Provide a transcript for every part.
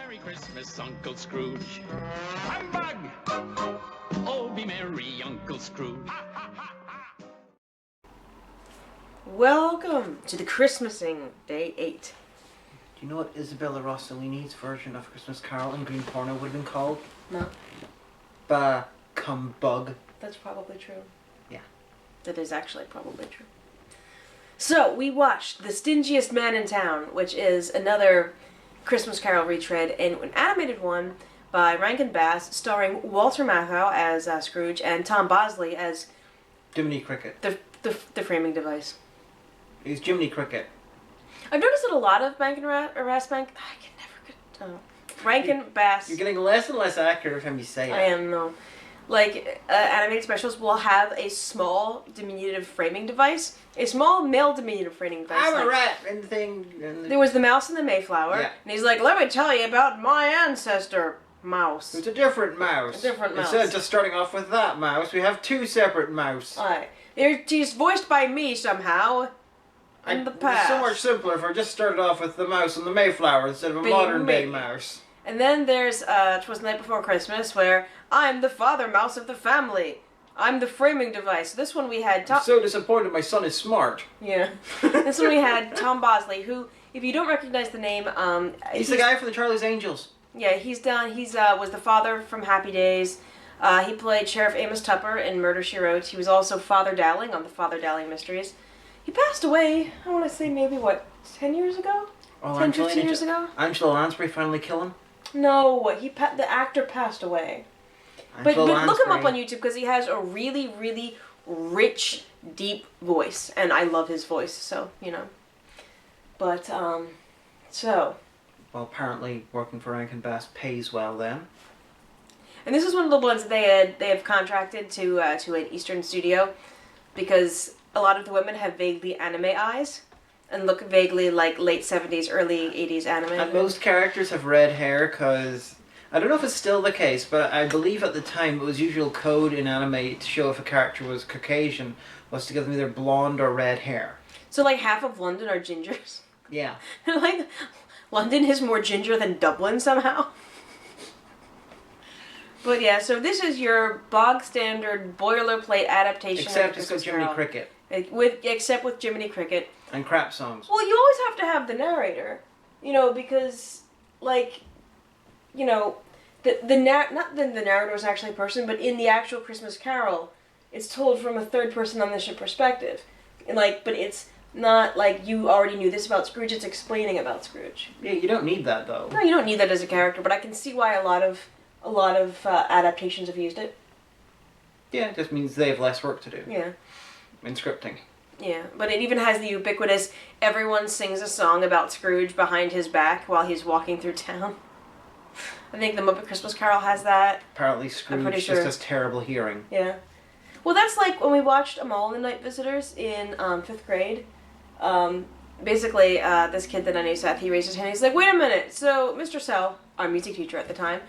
Merry Christmas, Uncle Scrooge. Humbug! Oh, be merry, Uncle Scrooge. Welcome to the Christmasing, Day 8. Do you know what Isabella Rossellini's version of Christmas Carol in Green Porno would have been called? No. Ba-cum-bug. That's probably true. Yeah. That is actually probably true. So, we watched The Stingiest Man in Town, which is another Christmas Carol retread, and an animated one by Rankin-Bass, starring Walter Matthau as Scrooge and Tom Bosley as Jiminy Cricket. the framing device. He's Jiminy Cricket. I've noticed that a lot of Rankin-Bass. You're getting less and less accurate every time you say it. I am, no. Like, animated specials will have a small diminutive framing device. A small male diminutive framing device. I'm a rat and the thing. And There was the mouse in the Mayflower. Yeah. And he's like, let me tell you about my ancestor, mouse. It's a different mouse. A different mouse. Instead of just starting off with that mouse, we have two separate mouse. Alright. He's voiced by me somehow. In the past. It's so much simpler if I just started off with the mouse on the Mayflower instead of a Being modern day me. mouse. And then there's 'Twas the Night Before Christmas, where I'm the father mouse of the family. I'm the framing device. This one we had I'm so disappointed my son is smart. Yeah. This one we had Tom Bosley, who, if you don't recognize the name, He's the guy from the Charlie's Angels. Yeah, was the father from Happy Days. He played Sheriff Amos Tupper in Murder, She Wrote. He was also Father Dowling on the Father Dowling Mysteries. He passed away, I want to say maybe, 10 years ago? Oh, 10, 15 years ago? Angela Lansbury finally kill him? No, the actor passed away. But look him up on YouTube, because he has a really, really rich, deep voice. And I love his voice, so, you know. But, so... Well, apparently working for Rankin-Bass pays well then. And this is one of the ones they have contracted to an Eastern studio, because a lot of the women have vaguely anime eyes and look vaguely like late 70s, early 80s anime. And most characters have red hair because... I don't know if it's still the case, but I believe at the time it was usual code in anime to show if a character was Caucasian was to give them either blonde or red hair. So like half of London are gingers? Yeah. Like, London is more ginger than Dublin somehow? But yeah, so this is your bog standard boilerplate adaptation Except of it's got Jiminy Cricket. Except with Jiminy Cricket. And crap songs. Well, you always have to have the narrator, you know, because, like, you know, not that the narrator is actually a person, but in the actual Christmas Carol, it's told from a third-person omniscient perspective. And, like, but it's not like you already knew this about Scrooge, it's explaining about Scrooge. Yeah, you don't need that, though. No, you don't need that as a character, but I can see why a lot of adaptations have used it. Yeah, it just means they have less work to do. Yeah. In scripting. Yeah, but it even has the ubiquitous, everyone sings a song about Scrooge behind his back while he's walking through town. I think the Muppet Christmas Carol has that. Apparently Scrooge just has terrible hearing. Yeah. Well, that's like when we watched Amal and the Night Visitors in 5th grade. Basically, this kid that I knew, Seth, he raised his hand. He's like, wait a minute. So, Mr. Sell, our music teacher at the time,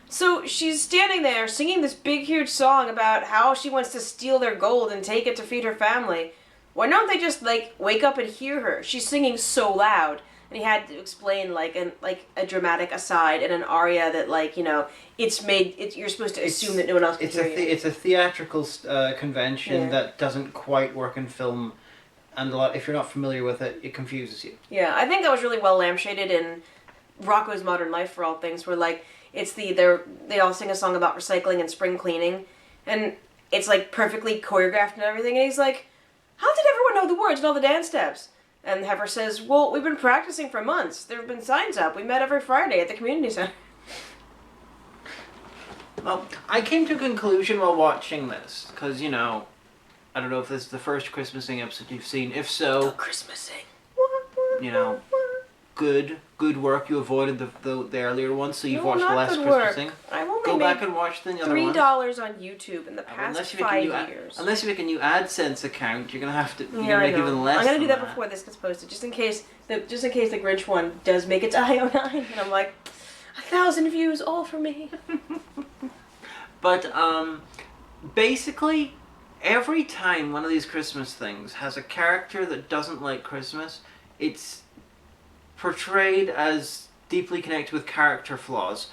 so she's standing there singing this big, huge song about how she wants to steal their gold and take it to feed her family. Why don't they just, like, wake up and hear her? She's singing so loud. And he had to explain, like a dramatic aside and an aria that, like, you know, you're supposed to assume that no one else can hear you. It's a theatrical convention that doesn't quite work in film, and if you're not familiar with it, it confuses you. Yeah, I think that was really well lampshaded in Rocko's Modern Life, for all things, where, like, they all sing a song about recycling and spring cleaning, and it's, like, perfectly choreographed and everything, and he's like, how did everyone know the words and all the dance steps? And Heifer says, well, we've been practicing for months. There have been signs up. We met every Friday at the community center. Well, I came to a conclusion while watching this, because, you know, I don't know if this is the first Christmasing episode you've seen. If so... The Christmasing. You know, good work. You avoided the earlier ones, so you've watched less Christmasing. I've only Go back and watch the other ones. $3 on YouTube in the past 5 years. Unless you make a new AdSense account, you're gonna have to make even less. I'm gonna do that before this gets posted, just in case the Grinch one does make it to IO9, and I'm like, 1,000 views, all for me. But basically, every time one of these Christmas things has a character that doesn't like Christmas, it's portrayed as deeply connect with character flaws,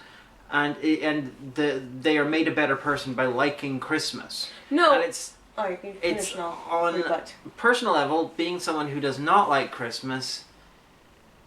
and they are made a better person by liking Christmas. No. And it's you can finish it's now. on Rebut. personal level, being someone who does not like Christmas,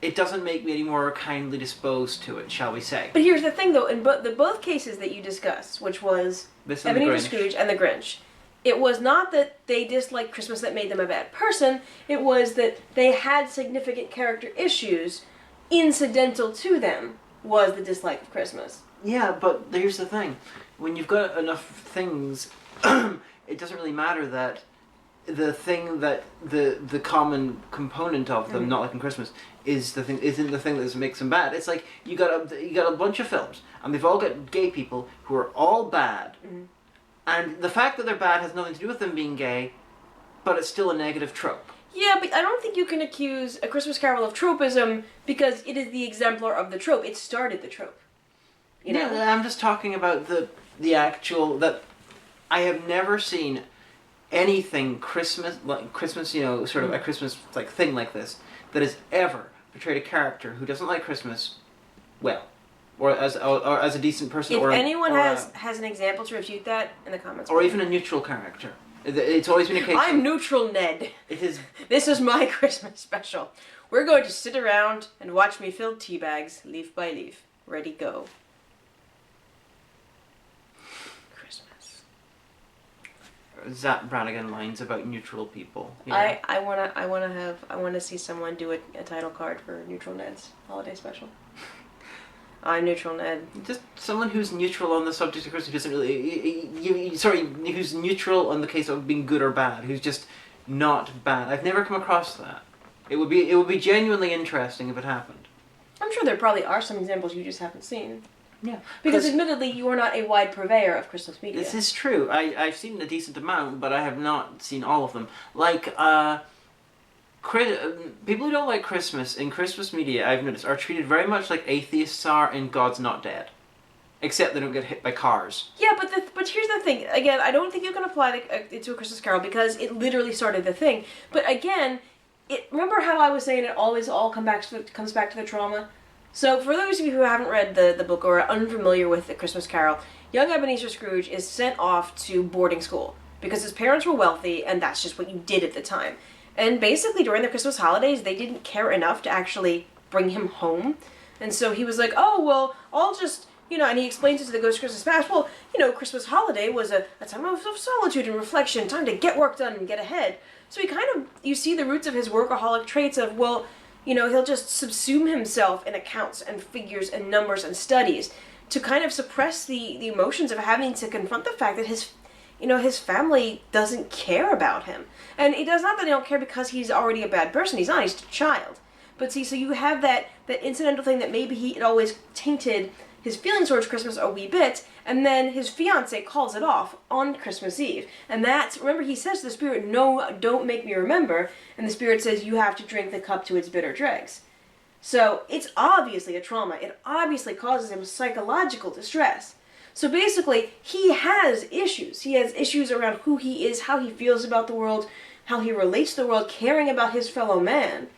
it doesn't make me any more kindly disposed to it, shall we say. But here's the thing, though. In both cases that you discussed, which was Ebenezer Scrooge and the Grinch, it was not that they disliked Christmas that made them a bad person. It was that they had significant character issues. Incidental to them was the dislike of Christmas. Yeah, but here's the thing. When you've got enough things, it doesn't really matter that the thing that the common component of them not liking Christmas isn't the thing that makes them bad. It's like you got a bunch of films and they've all got gay people who are all bad, and the fact that they're bad has nothing to do with them being gay, but it's still a negative trope. Yeah, but I don't think you can accuse A Christmas Carol of tropism because it is the exemplar of the trope. It started the trope. You know? Yeah, I'm just talking about the actual that I have never seen anything Christmas, sort of a Christmas like thing like this that has ever portrayed a character who doesn't like Christmas well, or as a decent person. If or anyone or has an example to refute that, in the comments. or even a neutral character. It's always been a case. I'm neutral Ned. It is. This is my Christmas special. We're going to sit around and watch me fill tea bags, leaf by leaf. Ready, go. Christmas. Zap Brannigan lines about neutral people. Yeah. I wanna see someone do a title card for Neutral Ned's holiday special. I'm neutral Ned. Just someone who's neutral on the subject of Christmas, who doesn't really... who's neutral on the case of being good or bad, who's just not bad. I've never come across that. It would be genuinely interesting if it happened. I'm sure there probably are some examples you just haven't seen. Yeah. Because admittedly, you are not a wide purveyor of Christmas media. This is true. I've seen a decent amount, but I have not seen all of them. Like, people who don't like Christmas in Christmas media, I've noticed, are treated very much like atheists are in God's Not Dead. Except they don't get hit by cars. Yeah, but here's the thing. Again, I don't think you can apply it to A Christmas Carol because it literally started the thing. But again, remember how I was saying it always all comes back to the trauma? So for those of you who haven't read the book or are unfamiliar with A Christmas Carol, young Ebenezer Scrooge is sent off to boarding school because his parents were wealthy and that's just what you did at the time. And basically, during the Christmas holidays, they didn't care enough to actually bring him home. And so he was like, oh, well, I'll just, and he explains it to the Ghost of Christmas Past. Well, Christmas holiday was a time of solitude and reflection, time to get work done and get ahead. So you see the roots of his workaholic traits of, well, he'll just subsume himself in accounts and figures and numbers and studies to kind of suppress the emotions of having to confront the fact that his family doesn't care about him. And it does not that they don't care because he's already a bad person. He's not. He's a child. But see, so you have that incidental thing that maybe it always tainted his feelings towards Christmas a wee bit, and then his fiancée calls it off on Christmas Eve. And remember, he says to the spirit, no, don't make me remember. And the spirit says, you have to drink the cup to its bitter dregs. So it's obviously a trauma. It obviously causes him psychological distress. So basically, he has issues. He has issues around who he is, how he feels about the world, how he relates to the world, caring about his fellow man.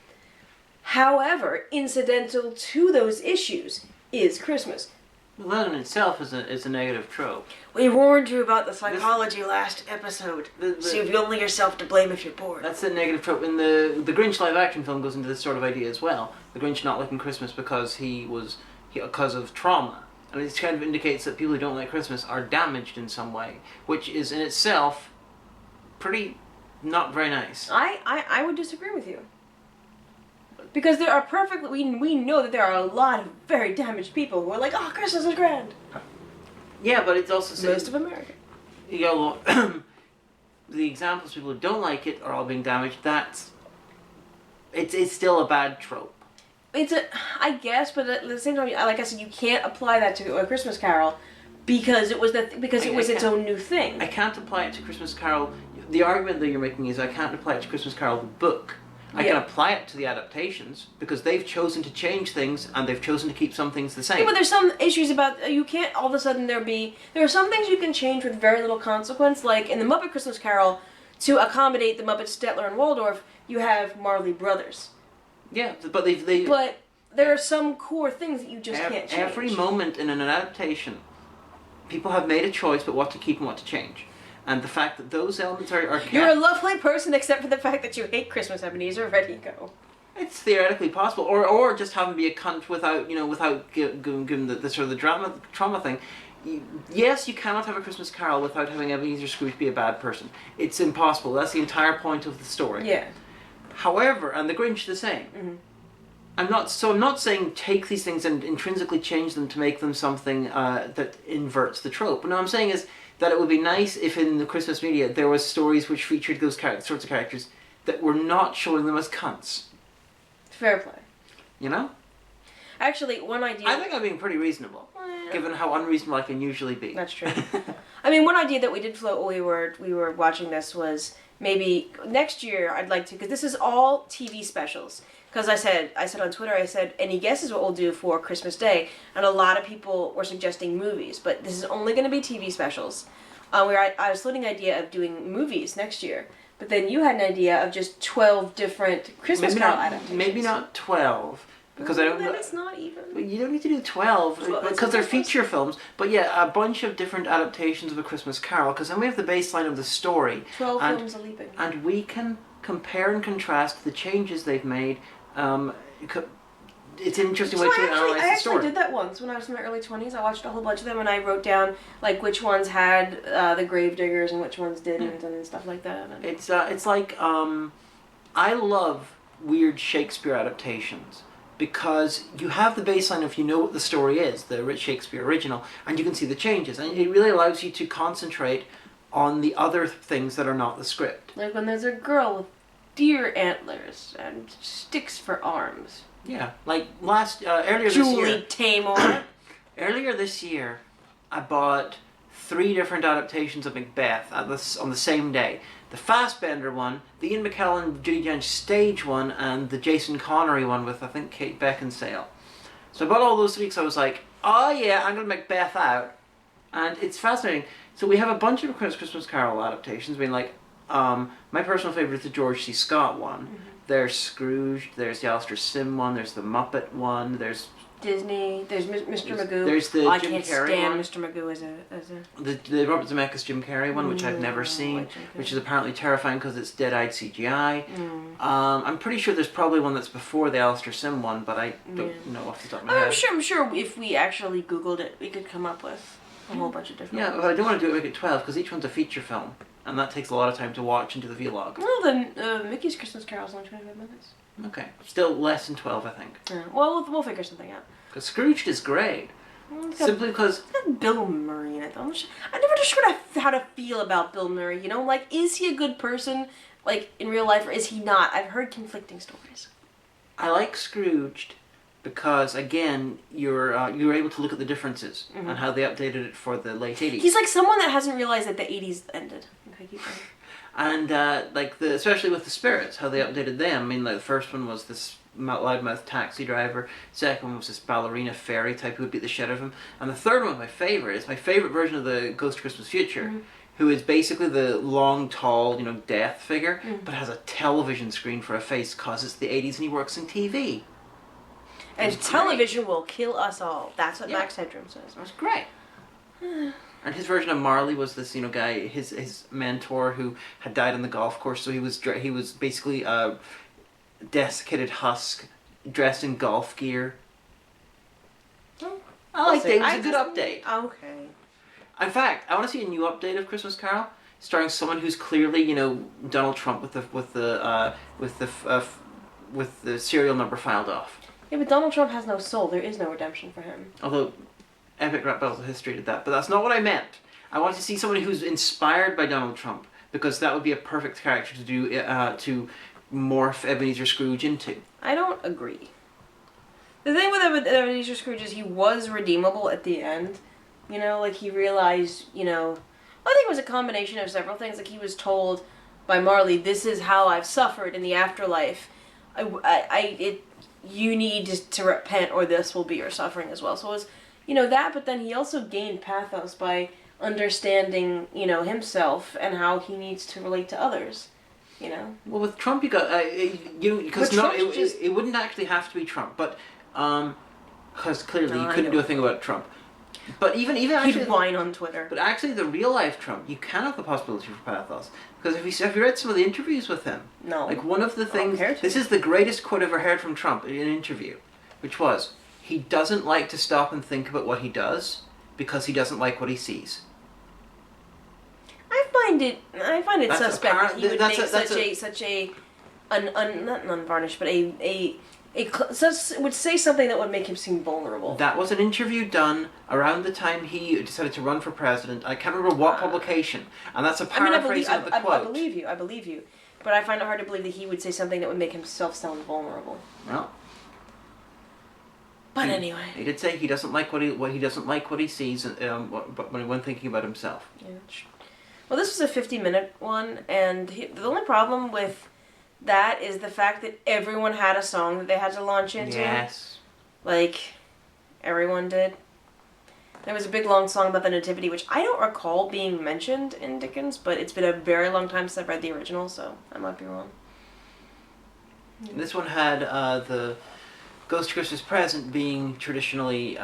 However, incidental to those issues is Christmas. Well, that in itself is a negative trope. We warned you about the psychology last episode, so you've only yourself to blame if you're bored. That's a negative trope. And the Grinch live-action film goes into this sort of idea as well. The Grinch not liking Christmas because because of trauma. And it kind of indicates that people who don't like Christmas are damaged in some way, which is in itself pretty not very nice. I would disagree with you. Because there are we know that there are a lot of very damaged people who are like, oh, Christmas is grand. Yeah, but it's also... Most of America. The examples of people who don't like it are all being damaged. It's still a bad trope. I guess, but at the same time, like I said, you can't apply that to A Christmas Carol because it was its own new thing. I can't apply it to Christmas Carol. The argument that you're making is I can't apply it to Christmas Carol the book. I can apply it to the adaptations because they've chosen to change things and they've chosen to keep some things the same. Yeah, but there's some issues about you can't all of a sudden there are some things you can change with very little consequence, like in the Muppet Christmas Carol, to accommodate the Muppets Stettler and Waldorf, you have Marley Brothers. Yeah, but they there are some core things that you just can't change. Every moment in an adaptation, people have made a choice about what to keep and what to change. And the fact that those elements are kept... You're a lovely person except for the fact that you hate Christmas, Ebenezer. Ready to go. It's theoretically possible. Or just have him be a cunt without giving the sort of the trauma thing. Yes, you cannot have a Christmas Carol without having Ebenezer Scrooge be a bad person. It's impossible. That's the entire point of the story. Yeah. However, and the Grinch the same. Mm-hmm. I'm not saying take these things and intrinsically change them to make them something that inverts the trope. What I'm saying is that it would be nice if in the Christmas media there was stories which featured those sorts of characters that were not showing them as cunts. Fair play. You know? Actually, one idea... I think I'm being pretty reasonable, given how unreasonable I can usually be. That's true. I mean, one idea that we did float while we were watching this was maybe next year I'd like to, because this is all TV specials. Because I said on Twitter, any guesses what we'll do for Christmas Day? And a lot of people were suggesting movies, but this is only going to be TV specials. Where I was floating the idea of doing movies next year, but then you had an idea of just 12 different Christmas Carol adaptations. Maybe not 12. Because I don't know. It's not even. You don't need to do 12 because they're feature films. But yeah, a bunch of different adaptations of A Christmas Carol. Because then we have the baseline of the story. 12 films a leaping. And we can compare and contrast the changes they've made. It's an interesting way to analyze the story. I did that once when I was in my early 20s. I watched a whole bunch of them and I wrote down like which ones had the gravediggers and which ones didn't and stuff like that. And it's like I love weird Shakespeare adaptations. Because you have the baseline of you know what the story is, the Shakespeare original, and you can see the changes. And it really allows you to concentrate on the other things that are not the script. Like when there's a girl with deer antlers and sticks for arms. Yeah, like earlier Julie this year. Taymor. Earlier this year, I bought 3 different adaptations of Macbeth on the same day. The Fassbender one, the Ian McKellen, Judi Dench stage one, and the Jason Connery one with, I think, Kate Beckinsale. So I bought all those 3 because I was like, oh yeah, I'm going to Macbeth out. And it's fascinating. So we have a bunch of Christmas Carol adaptations. I mean, like, my personal favourite is the George C. Scott one. Mm-hmm. There's Scrooge, there's the Alistair Sim one, there's the Muppet one, there's... Disney, there's Mr. Magoo. There's the Jim Carrey one. I can't stand Mr. Magoo as a... The Robert Zemeckis Jim Carrey one, which I've never seen, which is apparently terrifying because it's dead-eyed CGI. I'm pretty sure there's probably one that's before the Alistair Sim one, but I don't know off the top of my head. I'm sure if we actually Googled it, we could come up with a whole bunch of different ones. But I don't want to do it make it 12 because each one's a feature film, and that takes a lot of time to watch and do the vlog. Well, then Mickey's Christmas Carol is only 25 minutes. Okay. Still less than 12, I think. Yeah. Well, we'll figure something out. Because Scrooged is great. Simply because... It's got Bill Murray in it, though. I never understood how to feel about Bill Murray, you know? Like, is he a good person, like, in real life, or is he not? I've heard conflicting stories. I like Scrooged because, again, you're able to look at the differences and how they updated it for the late 80s. He's like someone that hasn't realized that the 80s ended. Okay, keep going. And, especially with the spirits, how they updated them. I mean, like, the first one was this loudmouth taxi driver. Second one was this ballerina fairy type who would beat the shit out of him. And the third one, my favorite, is my favorite version of the Ghost of Christmas Future, who is basically the long, tall, death figure, but has a television screen for a face because it's the 80s and he works in TV. And television will kill us all. That's what Max Headroom says. That's great. And his version of Marley was this, guy, his mentor who had died on the golf course. So he was basically a desiccated husk dressed in golf gear. I like it. It was a good update. Okay. In fact, I want to see a new update of Christmas Carol starring someone who's clearly, Donald Trump with the serial number filed off. Yeah, but Donald Trump has no soul. There is no redemption for him. Although Epic Rap Battles of History did that, but that's not what I meant. I want to see somebody who's inspired by Donald Trump, because that would be a perfect character to do to morph Ebenezer Scrooge into. I don't agree. The thing with Ebenezer Scrooge is he was redeemable at the end. Like he realized, I think it was a combination of several things. Like he was told by Marley, this is how I've suffered in the afterlife. You need to repent or this will be your suffering as well. So it was, that, but then he also gained pathos by understanding, himself and how he needs to relate to others, Well, with Trump, you got, because it wouldn't actually have to be Trump, but because clearly No, you I couldn't know. do a thing about Trump. But even actually, He'd whine on Twitter. but actually, the real life Trump, you can have the possibility for pathos. Because have you read some of the interviews with him? No. Like one of the things, care to. this is the greatest quote I've ever heard from Trump in an interview, which was, he doesn't like to stop and think about what he does because he doesn't like what he sees. I find it That's suspect that he would that's make a- such a not an unvarnished, but would say something that would make him seem vulnerable. That was an interview done around the time he decided to run for president. I can't remember what publication, and that's a paraphrasing of the quote. I believe you, but I find it hard to believe that he would say something that would make himself sound vulnerable. Well, but anyway, he did say he doesn't like what he sees, when thinking about himself. yeah. Well, this was a 50-minute one, and the only problem with that is the fact that everyone had a song that they had to launch into. Yes. Like, everyone did. There was a big long song about the Nativity, which I don't recall being mentioned in Dickens, but it's been a very long time since I've read the original, so I might be wrong. This one had the Ghost Christmas Present being traditionally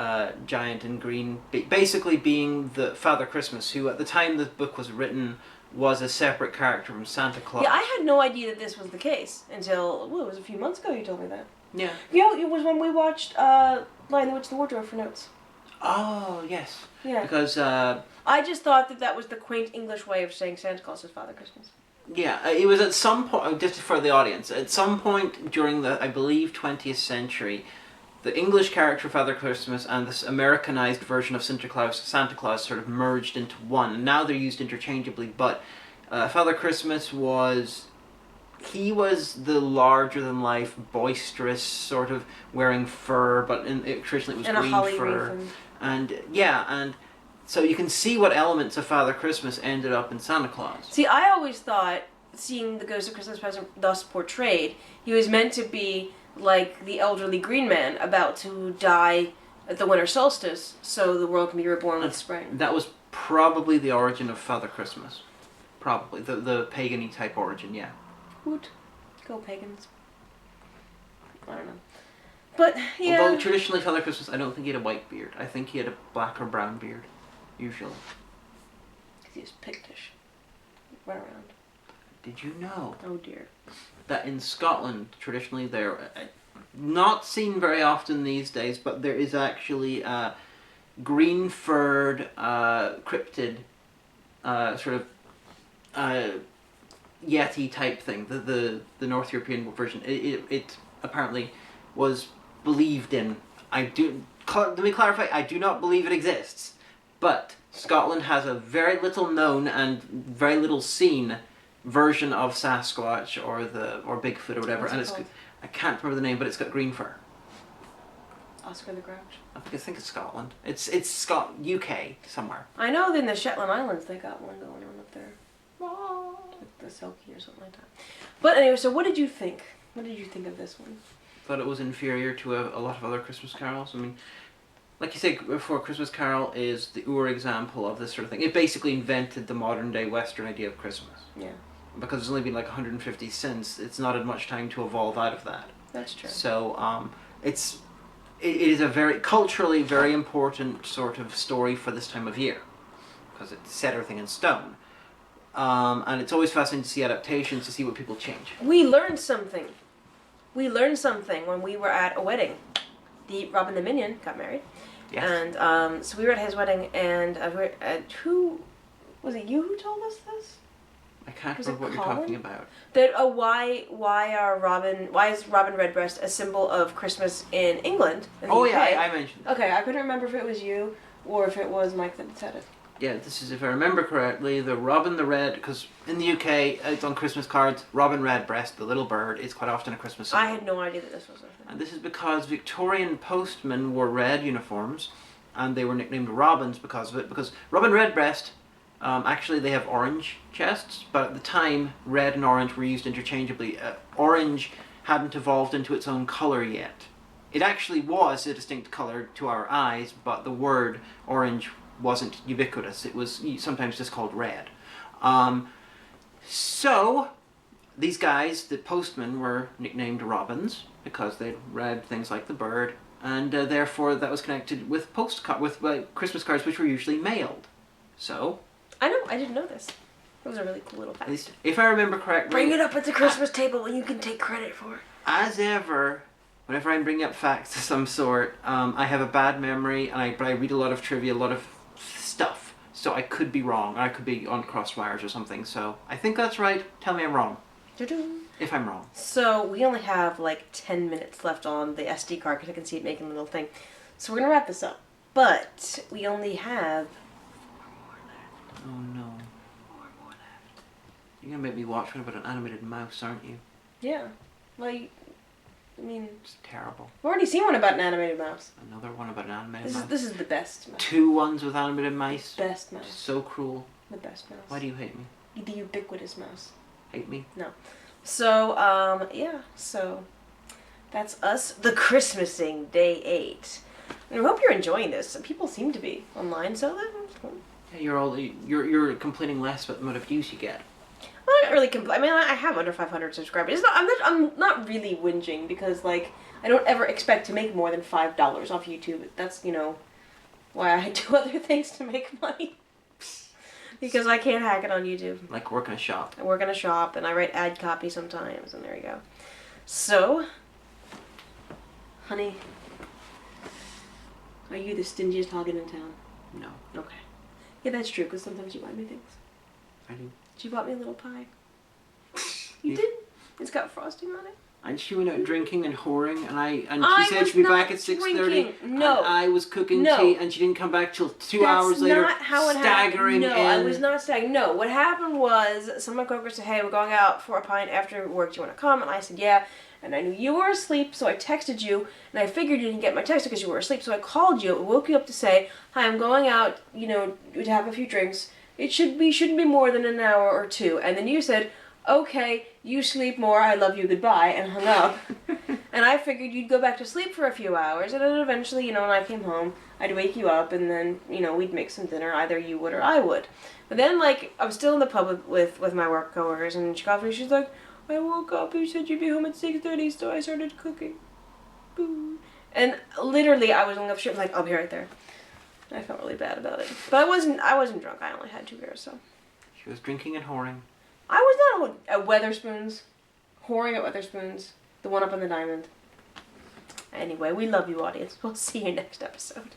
giant and green, basically being the Father Christmas, who at the time the book was written was a separate character from Santa Claus. Yeah, I had no idea that this was the case until, it was a few months ago you told me that. Yeah. Yeah, it was when we watched Lion the Witch and the Wardrobe for notes. Oh, yes. Yeah. Because, I just thought that was the quaint English way of saying Santa Claus is Father Christmas. yeah, it was at some point, just for the audience, at some point during the, I believe, 20th century, the English character Father Christmas and this Americanized version of Santa Claus sort of merged into one. And now they're used interchangeably, but Father Christmas was the larger-than-life, boisterous, sort of wearing fur, but traditionally it was and green a holly fur. wreath. And so you can see what elements of Father Christmas ended up in Santa Claus. See, I always thought, seeing the Ghost of Christmas Present thus portrayed, he was meant to be like the elderly green man about to die at the winter solstice, so the world can be reborn with spring. That was probably the origin of Father Christmas. Probably. The pagan-y type origin, yeah. Woot. Go pagans. I don't know. But, yeah. Although traditionally Father Christmas, I don't think he had a white beard. I think he had a black or brown beard, usually. Because he was pigtish. Run around. Did you know Oh dear. that in Scotland, traditionally they're not seen very often these days, but there is actually a green-furred cryptid sort of Yeti type thing. The North European version. It apparently was believed in. Let me clarify. I do not believe it exists, but Scotland has a very little known and very little seen version of Sasquatch or Bigfoot or whatever, What's it and called? I can't remember the name, but it's got green fur. Oscar the Grouch. I think it's Scotland. It's UK somewhere. I know that in the Shetland Islands they got one going on up there. Like the Selkie or something like that. But anyway, so what did you think? What did you think of this one? Thought it was inferior to a lot of other Christmas carols. I mean, like you say before, Christmas Carol is the example of this sort of thing. It basically invented the modern day Western idea of Christmas. Yeah. Because it's only been like 150 since, it's not had much time to evolve out of that. That's true. So it is a very culturally very important sort of story for this time of year, because it set everything in stone. And it's always fascinating to see adaptations, to see what people change. We learned something. We learned something when we were at a wedding. Robin the Minion got married. Yes. And so we were at his wedding, and who was it? You who told us this? I can't Was remember it what you're Colin? talking about. That why is Robin Redbreast a symbol of Christmas in England? In the Oh UK? yeah, I mentioned that. Okay, I couldn't remember if it was you or if it was Mike that said it. Yeah, this is, if I remember correctly, the Robin the Red, because in the UK, it's on Christmas cards, Robin Redbreast, the little bird, is quite often a Christmas symbol. I had no idea that this was a thing. And this is because Victorian postmen wore red uniforms, and they were nicknamed Robins because of it, because Robin Redbreast, actually they have orange chests, but at the time, red and orange were used interchangeably. Orange hadn't evolved into its own colour yet. It actually was a distinct colour to our eyes, but the word orange wasn't ubiquitous. It was sometimes just called red. So these guys, the postmen, were nicknamed Robins because they'd read things like the bird and therefore that was connected with Christmas cards, which were usually mailed. So. I know. I didn't know this. It was a really cool little fact. At least, if I remember correctly. Bring it up at the Christmas table and you can take credit for it. As ever, whenever I'm bringing up facts of some sort, I have a bad memory, but I read a lot of trivia, a lot of stuff. So I could be wrong, or I could be on crosswires or something. So I think that's right. Tell me I'm wrong. If I'm wrong. So we only have like 10 minutes left on the SD card because I can see it making a little thing. So we're going to wrap this up. But we only have 4 more left. Oh no. 4 more left. You're going to make me watch one about an animated mouse, aren't you? Yeah. Like, I mean... It's terrible. We've already seen one about an animated mouse. Another one about an animated mouse. This is the best mouse. 2 ones with animated mice. Best mouse. So cruel. The best mouse. Why do you hate me? The ubiquitous mouse. Hate me? No. So, yeah. So, that's us. The Christmasing, day 8. And I hope you're enjoying this. People seem to be online, so that's cool. Yeah, you're complaining less about the amount of views you get. Well, I don't really complain. I mean, I have under 500 subscribers. I'm not really whinging because, like, I don't ever expect to make more than $5 off YouTube. That's, why I do other things to make money. Because I can't hack it on YouTube. Like work in a shop. I work in a shop, and I write ad copy sometimes, and there you go. So, honey, are you the stingiest Hagan in town? No. Okay. Yeah, that's true, because sometimes you buy me things. I do. You bought me a little pie. You did? It's got frosting on it. And she went out drinking and whoring, and I she said was she'd be not back at 6:30. drinking. No. And I was cooking No. tea, and she didn't come back till 2 hours later. That's not how it staggering happened. No, in. I was not staggering. No, what happened was some of my coworkers said, "Hey, we're going out for a pint after work. Do you want to come?" And I said, "Yeah." And I knew you were asleep, so I texted you, and I figured you didn't get my text because you were asleep, so I called you and woke you up to say, "Hi, I'm going out, to have a few drinks. It shouldn't be more than an hour or 2. And then you said, "Okay, you sleep more, I love you, goodbye," and hung up. And I figured you'd go back to sleep for a few hours, and then eventually, when I came home, I'd wake you up, and then, we'd make some dinner, either you would or I would. But then, I was still in the pub with my work coworkers, and she called me, she's like, "I woke up, you said you'd be home at 6:30, so I started cooking." Boo. And literally, I was only up shit, I'll be right there. I felt really bad about it. But I wasn't drunk, I only had 2 beers, so. She was drinking and whoring. I was not at Weatherspoons, whoring at Weatherspoons, the one up on the Diamond. Anyway, we love you, audience. We'll see you next episode.